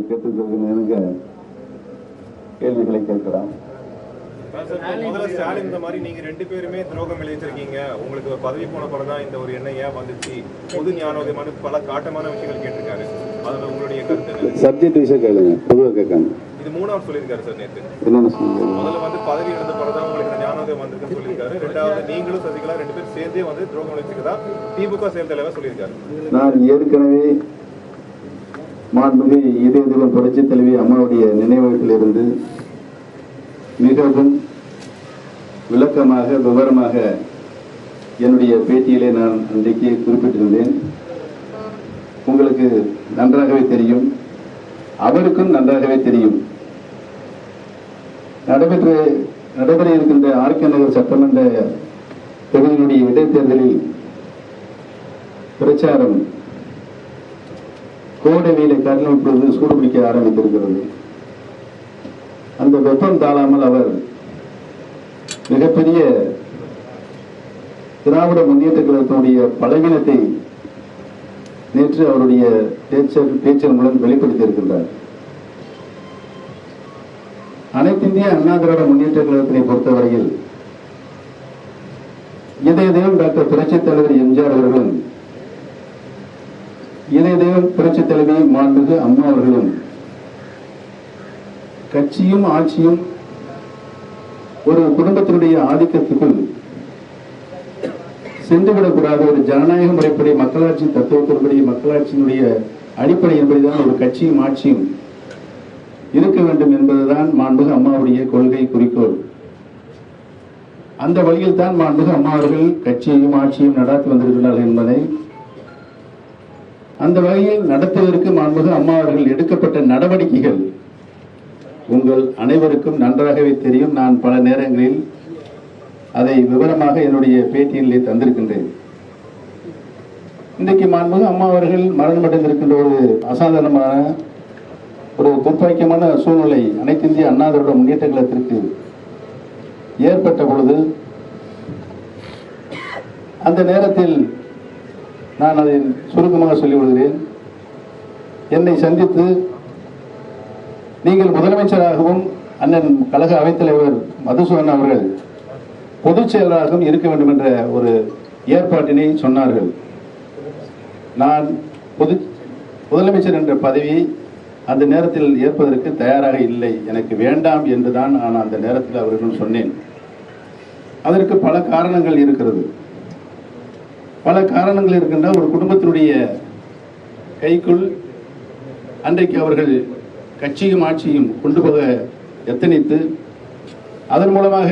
கேட்டுக்கொள்கிற கேள்விகளை கேட்கலாம். முதல்ல ஸ்டாலின் இந்த மாதிரி நீங்க 2 பேருமே துரோகம் விளைவிச்சிருக்கீங்க, உங்களுக்கு ஒரு பதவி போன பிறகு தான் இந்த ஒரு எண்ணம் ஏன் வந்துச்சு, பொது ஞானோதயமான பல காட்டமான விஷயங்கள் கேட்டிருக்காரு. அதுல உங்களுடைய கருத்து சப்ஜெக்ட் விஷயம் கேளுங்க, பொதுவாக கேட்காங்க. இது 3வது சொல்லியிருக்காரு சார் நேற்று. என்னென்ன சொல்லுங்க? முதல்ல வந்து பதவி இழந்த பிறகு தான் உங்களுக்கு ஞானோதயம் வந்திருக்குன்னு சொல்லியிருக்காரு. 2வது நீங்களும் சசிகலா 2 பேரும் சேர்ந்தே வந்து துரோகம் விளைவிச்சிருக்கதா திமுக செயல் தலைவர் சொல்லியிருக்காரு. நான் ஏற்கனவே மாண்புமிகு இதய தெய்வம் புரட்சி தலைவி அம்மாவுடைய நினைவகத்திலிருந்து மிகவும் விளக்கமாக விவரமாக என்னுடைய பேட்டியிலே நான் அன்றைக்கு குறிப்பிட்டிருந்தேன். உங்களுக்கு நன்றாகவே தெரியும், அவருக்கும் நன்றாகவே தெரியும். நடைபெற இருக்கின்ற ஆர்கே நகர் சட்டமன்ற தொகுதியினுடைய இடைத்தேர்தலில் பிரச்சாரம் கோடை வெயிலை காரணம் இப்பொழுது சூடுபிடிக்க ஆரம்பித்திருக்கிறது. அந்த வெப்பம் தாழாமல் அவர் மிகப்பெரிய திராவிட முன்னேற்ற கழகத்தினுடைய பலவீனத்தை நேற்று அவருடைய பேச்சின் மூலம் வெளிப்படுத்தி இருக்கின்றார். அனைத்து இந்திய அண்ணா திராவிட முன்னேற்ற கழகத்தினை பொறுத்தவரையில் இதய தெய்வம் டாக்டர் புரட்சித் தலைவர் எம்ஜிஆர் அவர்களும் இதய தெய்வம் புரட்சித் தலைவி மாண்புமிகு அம்மா அவர்களும் கட்சியும் ஆட்சியும் ஒரு குடும்பத்தினுடைய ஆதிக்கத்துக்குள் சென்றுவிடக்கூடாத ஒரு ஜனநாயக முறைப்படி மக்களாட்சி தத்துவத்தின்படி மக்களாட்சியினுடைய அடிப்படையின்படிதான் ஒரு கட்சியும் ஆட்சியும் இருக்க வேண்டும் என்பதுதான் மாண்புமிகு அம்மாவுடைய கொள்கை குறிக்கோள். அந்த வழியில் தான் மாண்புமிகு அம்மா அவர்கள் கட்சியையும் ஆட்சியும் நடத்தி வந்திருக்கிறார்கள் என்பதை அந்த வகையில் நடத்துவதற்கு மாண்புமிகு அம்மா அவர்கள் எடுக்கப்பட்ட நடவடிக்கைகள் உங்கள் அனைவருக்கும் நன்றாகவே தெரியும். நான் பல நேரங்களில் அதை விவரமாக என்னுடைய பேட்டியிலே தந்திருக்கின்றேன். இன்றைக்கு மாண்புமிகு அம்மா அவர்கள் மரணமடைந்திருக்கின்ற ஒரு அசாதாரணமான ஒரு துர்ப்பாக்கியமான சூழ்நிலை அனைத்து இந்திய அண்ணா திராவிட முன்னேற்ற கழகத்திற்கு ஏற்பட்ட பொழுது அந்த நேரத்தில் நான் அதை சுருக்கமாக சொல்லிவிடுகிறேன். என்னை சந்தித்து நீங்கள் முதலமைச்சராகவும் அண்ணன் கழக அவைத்தலைவர் மதுசூதன் அவர்கள் பொதுச் செயலராகவும் இருக்க வேண்டும் என்ற ஒரு ஏற்பாட்டினை சொன்னார்கள். நான் முதலமைச்சர் என்ற பதவியை அந்த நேரத்தில் ஏற்பதற்கு தயாராக இல்லை, எனக்கு வேண்டாம் என்றுதான் நான் அந்த நேரத்தில் அவர்கள் சொன்னேன். அதற்கு பல காரணங்கள் இருக்கிறது. பல காரணங்கள் இருக்கின்ற ஒரு குடும்பத்தினுடைய கைக்குள் அன்றைக்கு அவர்கள் கட்சியும் ஆட்சியும் கொண்டு போக எத்தனித்து அதன் மூலமாக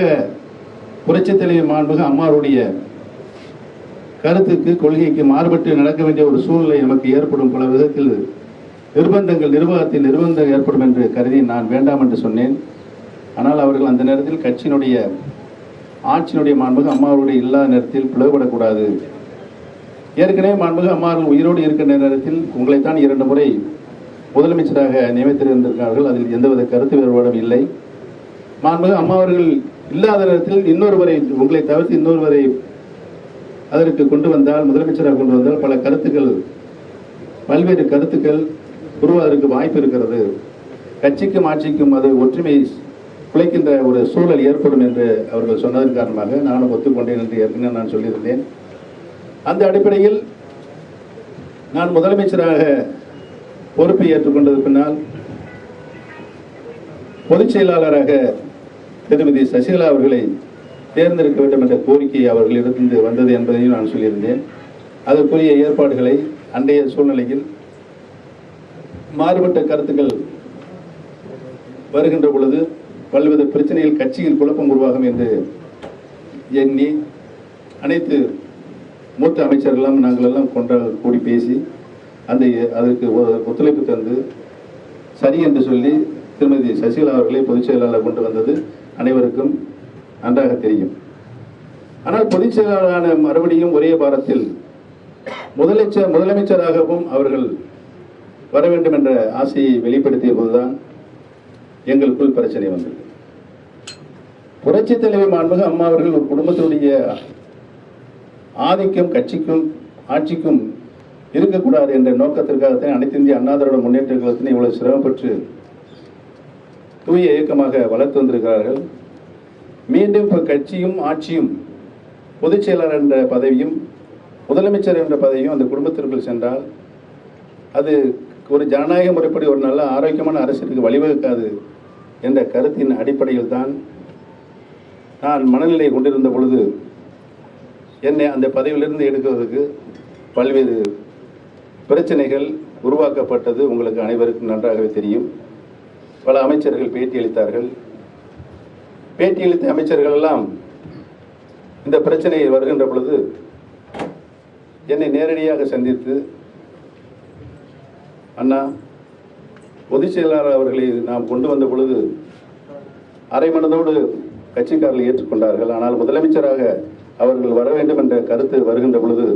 புரட்சித் தலைவி மாண்புமிகு அம்மாவுடைய கருத்துக்கு கொள்கைக்கு மாறுபட்டு நடக்க வேண்டிய ஒரு சூழ்நிலை நமக்கு ஏற்படும் பல விதத்தில் நிர்வாகத்தில் நிர்பந்தம் ஏற்படும் என்று கருதி நான் வேண்டாம் என்று சொன்னேன். ஆனால் அவர்கள் அந்த நேரத்தில் கட்சியினுடைய ஆட்சியினுடைய மாண்புமிகு அம்மாவுடைய இல்லாத நேரத்தில் பிளவுபடக்கூடாது, ஏற்கனவே மாண்புமிகு அம்மாவர்கள் உயிரோடு இருக்கின்ற நேரத்தில் உங்களைத்தான் 2 முறை முதலமைச்சராக நியமித்திருந்திருக்கிறார்கள், அதில் எந்தவித கருத்து வேறுபாடும் இல்லை. மாண்புமிகு அம்மாவர்கள் இல்லாத நேரத்தில் இன்னொருவரை உங்களை தவிர்த்து இன்னொருவரை அதற்கு கொண்டு வந்தால், முதலமைச்சராக கொண்டு வந்தால் பல கருத்துக்கள் பல்வேறு கருத்துக்கள் உருவாவதற்கு வாய்ப்பு இருக்கிறது. கட்சிக்கும் ஆட்சிக்கும் அது ஒற்றுமை குலைக்கின்ற ஒரு சூழல் ஏற்படும் என்று அவர்கள் சொன்னதன் காரணமாக நானும் ஒத்துக்கொண்டேன் என்று ஏற்கனவே நான் சொல்லியிருந்தேன். அந்த அடிப்படையில் நான் முதலமைச்சராக பொறுப்பை ஏற்றுக்கொண்டது பின்னால் பொதுச் செயலாளராக திருமதி சசிகலா அவர்களை தேர்ந்தெடுக்க வேண்டும் என்ற கோரிக்கை அவர்களிடத்திலிருந்து வந்தது என்பதையும் நான் சொல்லியிருந்தேன். அதற்குரிய ஏற்பாடுகளை அன்றைய சூழ்நிலையில் மாறுபட்ட கருத்துக்கள் வருகின்ற பொழுது பல்வேறு பிரச்சனைகள் கட்சியில் குழப்பம் உருவாகும் என்று எண்ணி அனைத்து மூத்த அமைச்சர்களும் நாங்கள் எல்லாம் கூடி பேசி அதற்கு ஒத்துழைப்பு தந்து சரி என்று சொல்லி திருமதி சசிகலா அவர்களை பொதுச் செயலாளர் கொண்டு வந்தது அனைவருக்கும் நன்றாக தெரியும். ஆனால் பொதுச் செயலாளரான மறுபடியும் ஒரே வாரத்தில் முதலமைச்சராகவும் அவர்கள் வர வேண்டும் என்ற ஆசையை வெளிப்படுத்திய போதுதான் எங்களுக்குள் பிரச்சனை வந்தது. புரட்சி தலைவி மாண்புமிகு அம்மா அவர்கள் ஒரு குடும்பத்தினுடைய ஆதிக்கம் கட்சிக்கும் ஆட்சிக்கும் இருக்கக்கூடாது என்ற நோக்கத்திற்காகத்தான் அனைத்து இந்திய அண்ணா திராவிட முன்னேற்ற கழகத்தினை இவ்வளவு சிரமப்பட்டு தூய இயக்கமாக வளர்த்து வந்திருக்கிறார்கள். மீண்டும் இப்ப கட்சியும் ஆட்சியும் பொதுச் செயலாளர் என்ற பதவியும் முதலமைச்சர் என்ற பதவியும் அந்த குடும்பத்திற்குள் சென்றால் அது ஒரு ஜனநாயக முறைப்படி ஒரு நல்ல ஆரோக்கியமான அரசிற்கு வழிவகுக்காது என்ற கருத்தின் அடிப்படையில் தான் நான் மனநிலை கொண்டிருந்த பொழுது என்னை அந்த பதவியிலிருந்து எடுக்குவதற்கு பல்வேறு பிரச்சனைகள் உருவாக்கப்பட்டது. உங்களுக்கு அனைவருக்கும் நன்றாகவே தெரியும். பல அமைச்சர்கள் பேட்டியளித்தார்கள். பேட்டியளித்த அமைச்சர்கள் எல்லாம் இந்த பிரச்சனை வருகின்ற பொழுது என்னை நேரடியாக சந்தித்து, அண்ணா, பொதுச் செயலாளர் அவர்களை நாம் கொண்டு வந்த பொழுது அரை மனதோடு கட்சிக்காரர்கள் ஏற்றுக்கொண்டார்கள். ஆனால் முதலமைச்சராக அவர்கள் வர வேண்டும் என்ற கருத்து வருகின்ற பொழுது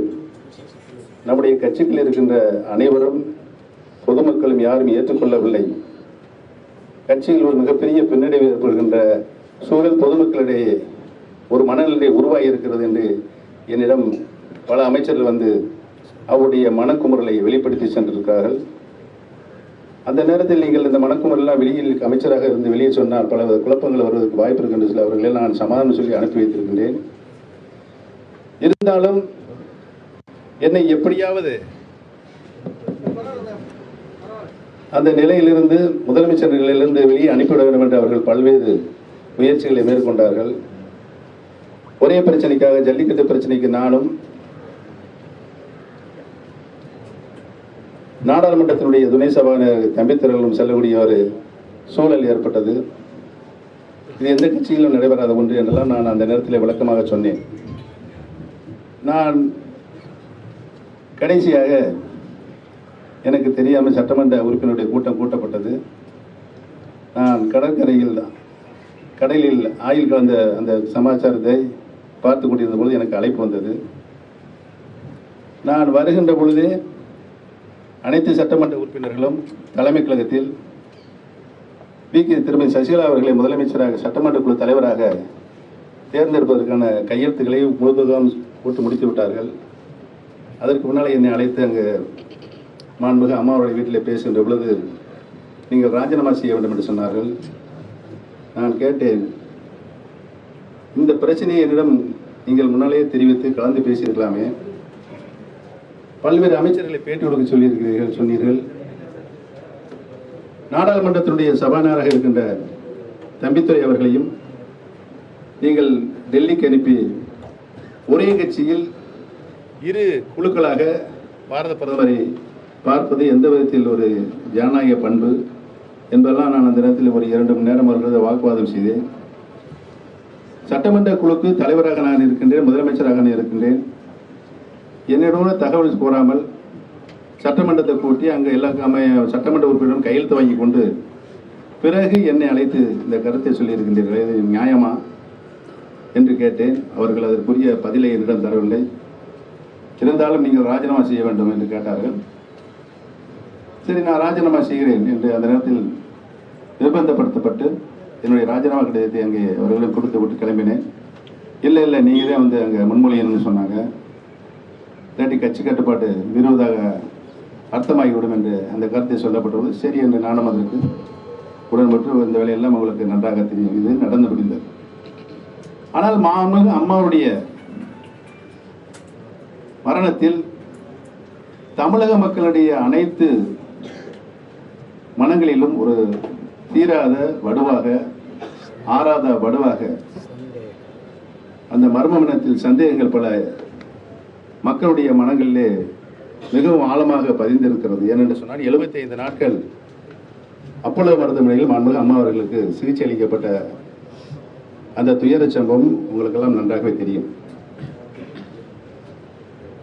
நம்முடைய கட்சியில் இருக்கின்ற அனைவரும் பொதுமக்களும் யாரும் ஏற்றுக்கொள்ளவில்லை. கட்சியில் ஒரு மிகப்பெரிய பின்னடைவு ஏற்படுகின்ற சூழல் பொதுமக்களிடையே ஒரு மனநிலை உருவாகி இருக்கிறது என்று என்னிடம் பல அமைச்சர்கள் வந்து அவருடைய மனக்குமுறலை வெளிப்படுத்தி சென்றிருக்கிறார்கள். அந்த நேரத்தில் நீங்கள் இந்த மனக்குமுறலாம் வெளியில் அமைச்சராக இருந்து வெளியே சொன்னால் பல குழப்பங்கள் வருவதற்கு வாய்ப்பு இருக்கின்ற சில அவர்களை நான் சமாதானம் சொல்லி அனுப்பி வைத்திருக்கின்றேன். இருந்தாலும் என்னை எப்படியாவது அந்த நிலையிலிருந்து முதலமைச்சர் நிலையிலிருந்து வெளியே அனுப்பிவிட வேண்டும் என்று அவர்கள் பல்வேறு முயற்சிகளை மேற்கொண்டார்கள். ஒரே பிரச்சனைக்காக, ஜல்லிக்கட்டு பிரச்சனைக்கு நானும் நாடாளுமன்றத்தினுடைய துணை சபாநாயகர் தம்பித்திரர்களும் செல்லக்கூடிய ஒரு சூழல் ஏற்பட்டது. இது எந்த கட்சியிலும் நடைபெறாத ஒன்று என்றெல்லாம் நான் அந்த நேரத்தில் விளக்கமாக சொன்னேன். நான் கடைசியாக எனக்கு தெரியாமல் சட்டமன்ற உறுப்பினருடைய கூட்டம் கூட்டப்பட்டது. நான் கடலில் ஆயில் கலந்த அந்த சமாச்சாரத்தை பார்த்து கொண்டிருந்த பொழுது எனக்கு அழைப்பு வந்தது. நான் வருகின்ற பொழுதே அனைத்து சட்டமன்ற உறுப்பினர்களும் தலைமை கழகத்தில் திருமதி சசிகலா அவர்களை முதலமைச்சராக சட்டமன்ற குழு தலைவராக தேர்ந்தெடுப்பதற்கான கையெழுத்துக்களை முழுவதும் போட்டு முடித்து விட்டார்கள். அதற்கு முன்னால் என்னை அழைத்து அங்கு மாண்புமிகு அம்மாவுடைய வீட்டில் பேசுகின்ற பொழுது நீங்கள் ராஜினாமா செய்ய வேண்டும் என்று சொன்னார்கள். நான் கேட்டேன், இந்த பிரச்சனையை என்னிடம் நீங்கள் முன்னாலேயே தெரிவித்து கலந்து பேசியிருக்கலாமே. பல்வேறு அமைச்சர்களை பேட்டி கொடுக்க சொன்னீர்கள். நாடாளுமன்றத்தினுடைய சபாநாயகராக இருக்கின்ற தம்பித்துரை அவர்களையும் நீங்கள் டெல்லிக்கு அனுப்பி ஒரே கட்சியில் இரு குழுக்களாக பாரத பிரதமரை பார்ப்பது எந்த விதத்தில் ஒரு ஜனநாயக பண்பு என்பதெல்லாம் நான் அந்த நேரத்தில் ஒரு 2 மணி நேரம் அவர்களது வாக்குவாதம் செய்தேன். சட்டமன்ற குழுக்கு தலைவராக நான் இருக்கின்றேன், முதலமைச்சராக நான் இருக்கின்றேன். என்னிடம் தகவல் கோராமல் சட்டமன்றத்தை கூட்டி அங்கே எல்லா சட்டமன்ற உறுப்பினரும் கையெழுத்து வாங்கி கொண்டு பிறகு என்னை அழைத்து இந்த கருத்தை சொல்லியிருக்கின்றீர்கள், இது நியாயமா என்று கேட்டேன். அவர்கள் அதற்குரிய பதிலை என்னிடம் தரவில்லை. இருந்தாலும் நீங்கள் ராஜினாமா செய்ய வேண்டும் என்று கேட்டார்கள். சரி, நான் ராஜினாமா செய்கிறேன் என்று அந்த நேரத்தில் நிர்பந்தப்படுத்தப்பட்டு என்னுடைய ராஜினாமா கடிதத்தை அங்கே அவர்களிடம் கொடுத்து விட்டு கிளம்பினேன். இல்லை இல்லை, நீங்கள் தான் வந்து அங்கே முன்மொழியணும்னு சொன்னாங்க. இல்லாட்டி கட்சி கட்டுப்பாட்டு மீறுவதாக அர்த்தமாகிவிடும் என்று அந்த கருத்தை சொல்லப்பட்டது. சரி என்று நானும் அதற்கு உடன்பட்டு இந்த வேலையெல்லாம் உங்களுக்கு நன்றாக தெரியும். இது நடந்து முடிந்தது. ஆனால் அம்மாவுடைய மரணத்தில் தமிழக மக்களுடைய அனைத்து மனங்களிலும் ஒரு தீராத வடுவாக, ஆறாத வடுவாக அந்த மர்மத்தில் சந்தேகங்கள் பல மக்களுடைய மனங்களிலே மிகவும் ஆழமாக பதிந்திருக்கிறது. ஏனென்று சொன்னால் 75 நாட்கள் அப்போலோ மருத்துவமனையில் மாண்புமிகு அம்மா அவர்களுக்கு சிகிச்சை அளிக்கப்பட்ட அந்த துயர சம்பவம் உங்களுக்கெல்லாம் நன்றாகவே தெரியும்.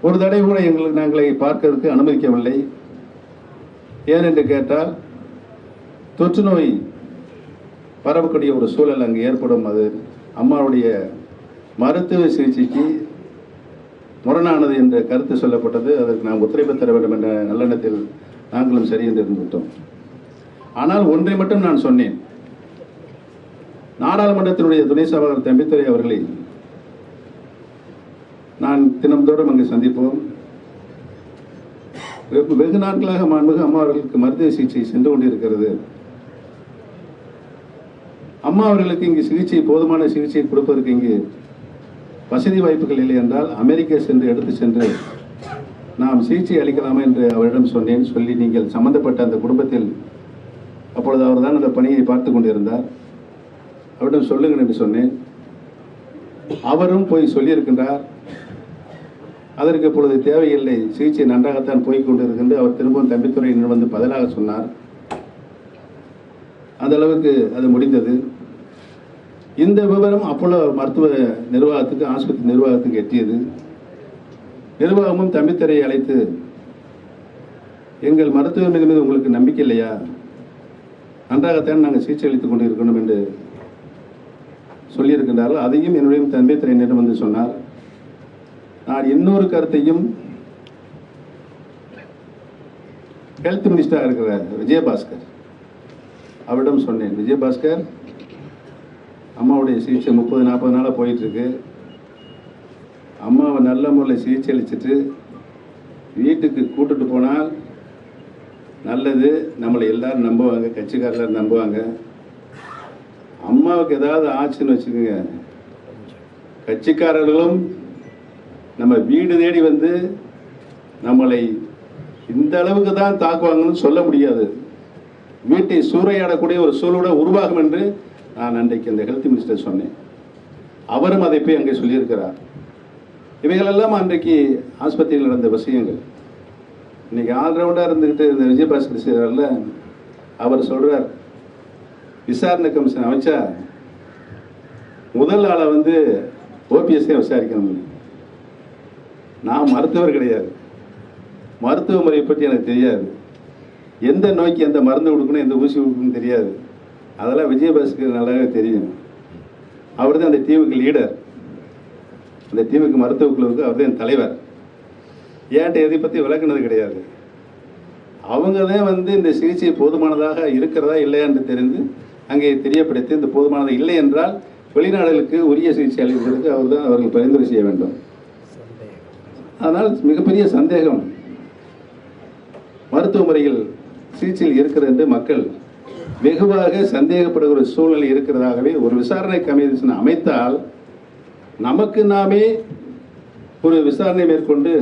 ஒரு தடவை கூட நாங்களை பார்க்கறதுக்கு அனுமதிக்கவில்லை. ஏனென்று கேட்டால் தொற்று நோய் பரவக்கூடிய ஒரு சூழல் அங்கு ஏற்படும். அது அம்மாவுடைய மருத்துவ சிகிச்சைக்கு முரணானது என்ற கருத்து சொல்லப்பட்டது. அதற்கு நாம் ஒத்துழைப்பு தர வேண்டும் என்ற நல்லெண்ணத்தில் நாங்களும் சரி என்று இருந்துவிட்டோம். ஆனால் ஒன்றை மட்டும் நான் சொன்னேன். நாடாளுமன்றத்தினுடைய துணை சபாநாயகர் தம்பித்துரை அவர்களை நான் தினம்தோறும் அங்கு சந்திப்போம். வெகு நாட்களாக மாண்புமிகு அம்மா அவர்களுக்கு மருத்துவ சிகிச்சை சென்று கொண்டிருக்கிறது. அம்மா அவர்களுக்கு இங்கு சிகிச்சை, போதுமான சிகிச்சை கொடுப்பதற்கு இங்கு வசதி வாய்ப்புகள் இல்லை என்றால் அமெரிக்கா சென்று எடுத்து சென்று நாம் சிகிச்சை அளிக்கலாமா என்று அவரிடம் சொன்னேன். சொல்லி நீங்கள் சம்பந்தப்பட்ட அந்த குடும்பத்தில், அப்பொழுது அவர் தான் அந்த பணியை பார்த்து கொண்டிருந்தார், அவரிடம் சொல்லுங்கள் என்று சொன்னேன். அவரும் போய் சொல்லியிருக்கின்றார். அதற்கு இப்பொழுது தேவையில்லை, சிகிச்சை நன்றாகத்தான் போய்க் கொண்டிருக்கின்ற அவர் திரும்பவும் தம்பித்துறையினர் வந்து பதிலாக சொன்னார். அந்த அளவுக்கு அது முடிந்தது. இந்த விவரம் அப்போலோ மருத்துவ நிர்வாகத்துக்கு, ஆஸ்பத்திரி நிர்வாகத்துக்கு எட்டியது. நிர்வாகமும் தம்பித்துறையை அழைத்து, எங்கள் மருத்துவமனை மீது உங்களுக்கு நம்பிக்கை இல்லையா, நன்றாகத்தான் நாங்கள் சிகிச்சை அளித்துக் கொண்டிருக்கணும் என்று சொல்லியிருக்கின்றார்கள். அதையும் என்னுடைய தம்பித்துறையினரிடம் வந்து சொன்னார். நான் இன்னொரு கருத்தையும் ஹெல்த் மினிஸ்டராக இருக்கிற விஜயபாஸ்கர் அவரிடம் சொன்னேன். விஜயபாஸ்கர், அம்மாவுடைய சிகிச்சை 30-40 நாளாக போயிட்டு இருக்கு. அம்மாவை நல்ல முறையில் சிகிச்சை அளிச்சுட்டு வீட்டுக்கு கூட்டுட்டு போனால் நல்லது. நம்மளை எல்லாரும் நம்புவாங்க, கட்சிக்காரர்கள் நம்புவாங்க. அம்மாவுக்கு ஏதாவது ஆச்சுன்னு வச்சுக்கோங்க, கட்சிக்காரர்களும் நம்ம வீடு தேடி வந்து நம்மளை இந்த அளவுக்கு தான் தாக்குவாங்கன்னு சொல்ல முடியாது. வீட்டை சூறையாடக்கூடிய ஒரு சூழலோட உருவாகும் என்று நான் அன்றைக்கு அந்த ஹெல்த் மினிஸ்டர் சொன்னேன். அவரும் அதை போய் அங்கே சொல்லியிருக்கிறார். இவைகளெல்லாம் அன்றைக்கு ஆஸ்பத்திரியில் நடந்த விஷயங்கள். இன்னைக்கு ஆல்ரவுண்டாக இருந்துக்கிட்டு இந்த விஜயபாஸ்கர் செய்கிறார்ல, அவர் சொல்றார், விசாரணை கமிஷன் அமைச்சா முதல் ஆளை வந்து ஓபிஎஸ் விசாரிக்கணும். நான் மருத்துவர் கிடையாது, மருத்துவ முறையை பற்றி எனக்கு தெரியாது, எந்த நோய்க்கு எந்த மருந்து கொடுக்கணும், எந்த ஊசி கொடுக்கணும் தெரியாது. அதெல்லாம் விஜயபாஸ்கர் நல்லாவே தெரியும். அவர் தான் அந்த டீமுக்கு லீடர், அந்த டீமுக்கு மருத்துவ குழுவுக்கு அவர் தான் தலைவர். ஏன்ட்ட எதை பற்றி விளக்குனது கிடையாது. அவங்க தான் வந்து இந்த சிகிச்சை போதுமானதாக இருக்கிறதா இல்லையா என்று தெரிந்து அங்கே தெரியப்படுத்தி, இந்த போதுமானது இல்லை என்றால் வெளிநாடுகளுக்கு உரிய சிகிச்சை அளிப்பதற்கு அவர்கள் பரிந்துரை செய்ய வேண்டும். ஆனால் மிகப்பெரிய சந்தேகம் மருத்துவ முறையில் சிகிச்சையில் இருக்கிறது என்று மக்கள் வெகுவாக சந்தேகப்படுகிற ஒரு சூழ்நிலை இருக்கிறதாகவே ஒரு விசாரணை கமிஷன் அமைத்தால் நமக்கு நாமே ஒரு விசாரணை மேற்கொண்டு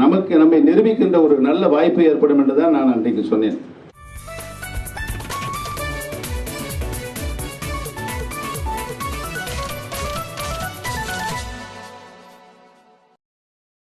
நம்மை நிரூபிக்கின்ற ஒரு நல்ல வாய்ப்பு ஏற்படும் என்றுதான் நான் அன்றைக்கு சொன்னேன்.